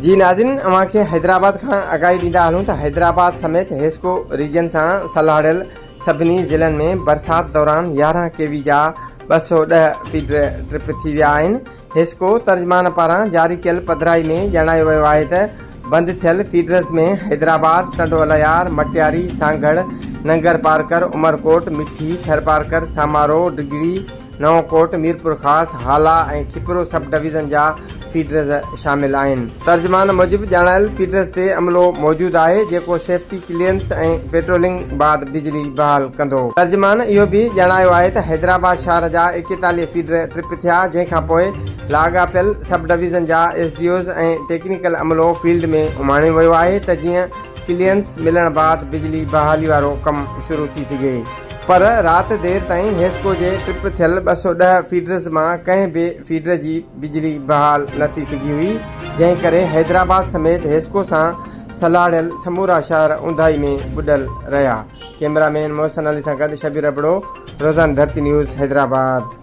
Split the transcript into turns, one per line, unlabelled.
जी नाज़रीन, अवां खे हैदराबाद खां आगाही ॾींदा हलूं त हैदराबाद समेत हेस्को रीजन सां सलाहियल सभिनी ज़िलनि में बरसात दौरान 11 केवी जा 210 फीडर ट्रिप थी विया आहिनि। हेस्को तर्जमान पारां जारी कयल पधिराई में ॼाणायो वियो आहे त बंदि थियल फीडर्स में हैदराबाद, टंडो अलायार, मटियारी, सांगड़, नंगर पारकर, उमरकोट, मिठी, थरपारकर, सामारो, डिगड़ी, नवोकोट, मीरपुर ख़ास, हाला ऐं खिपरो सब डिवीज़न जा फीडर्स शामिल आहिनि। तर्जमान मूजिबि ॼाणायल फीडर्स ते अमलो मौजूदु आहे जेको सेफ्टी क्लियरेंस ऐं पेट्रोलिंग बाद बिजली बहाल कंदो। तर्जमान इहो बि ॼाणायो आहे त हैदराबाद शहर जा 41 फीडर ट्रिप थिया, जंहिंखां पोइ लाॻापियल सब डिवीज़न जा SDOs ऐं टेक्निकल अमलो फील्ड में उमाणियो वियो आहे त जीअं क्लियरेंस मिलण बाद बिजली बहाली वारो कमु शुरू थी सघे। पर राति देर ताईं हेस्को जे ट्रिप थियल 210 फीडर्स मां कंहिं बि फीडर जी बिजली बहाल न थी सघी हुई, जंहिं करे हैदराबाद समेत हेस्को सां सलाहियल समूरा शहर ऊंदाही में ॿुॾल रहिया। कैमरामैन मोहसिन अली सां गॾु शबीर अबड़ो, रोज़ाना धरती न्यूज़, हैदराबाद।